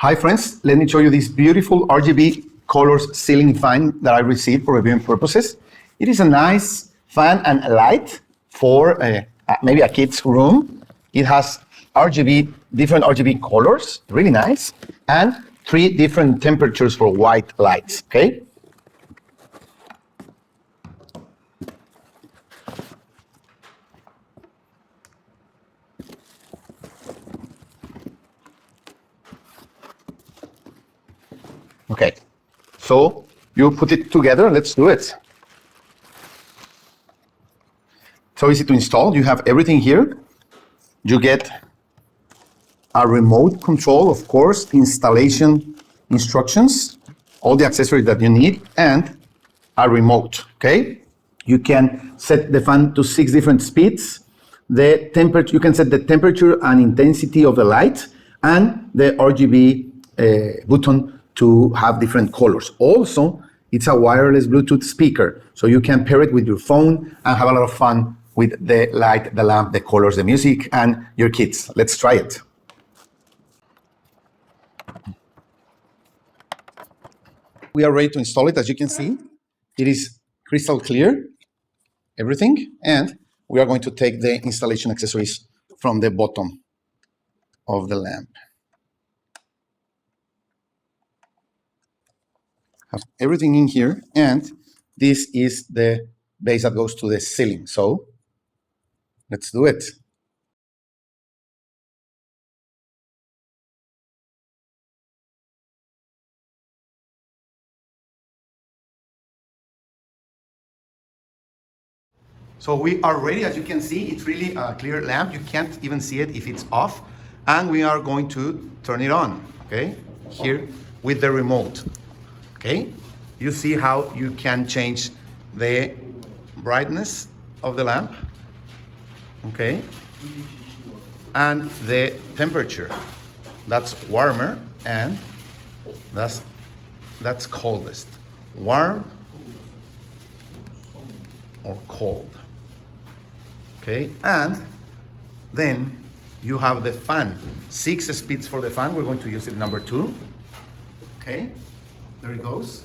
Hi friends, let me show you this beautiful RGB colors ceiling fan that I received for reviewing purposes. It is a nice fan and light for maybe a kid's room. It has different RGB colors, really nice, and 3 different temperatures for white lights, okay? Okay, so you put it together, let's do it. So easy to install, you have everything here. You get a remote control, of course, installation instructions, all the accessories that you need, and a remote, okay? You can set the fan to 6 different speeds. The temperature, you can set the temperature and intensity of the light, and the RGB button to have different colors. Also, it's a wireless Bluetooth speaker, so you can pair it with your phone and have a lot of fun with the light, the lamp, the colors, the music, and your kids. Let's try it. We are ready to install it. As you can see, it is crystal clear, everything, and we are going to take the installation accessories from the bottom of the lamp. Have everything in here, and this is the base that goes to the ceiling. So let's do it. So we are ready. As you can see, it's really a clear lamp. You can't even see it if it's off. And we are going to turn it on, okay? Here with the remote, okay? You see how you can change the brightness of the lamp, okay? And the temperature. That's warmer and that's coldest. Warm or cold. Okay, and then you have the fan. 6 speeds for the fan. We're going to use it number 2. Okay, there it goes.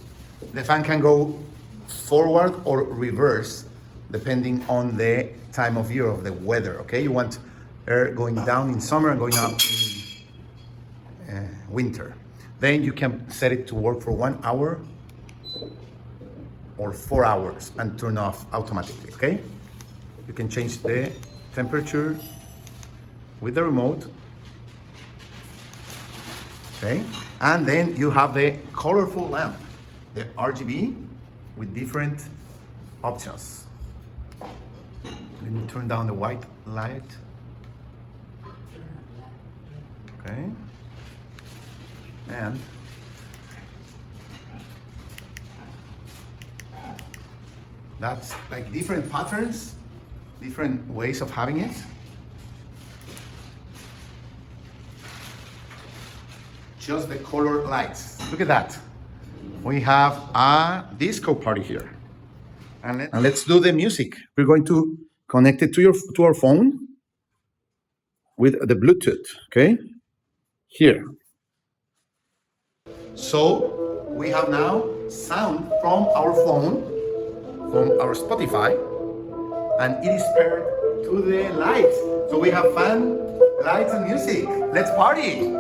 The fan can go forward or reverse depending on the time of year of the weather. Okay, you want air going down in summer and going up in winter. Then you can set it to work for 1 hour or 4 hours and turn off automatically, okay? You can change the temperature with the remote, okay? And then you have the colorful lamp, the RGB with different options. Let me turn down the white light, okay? And that's like different patterns, different ways of having it. Just the color lights. Look at that. We have a disco party here. And let's do the music. We're going to connect it to our phone with the Bluetooth, okay? Here. So we have now sound from our phone, from our Spotify, and it is paired to the lights. So we have fun, lights, and music. Let's party!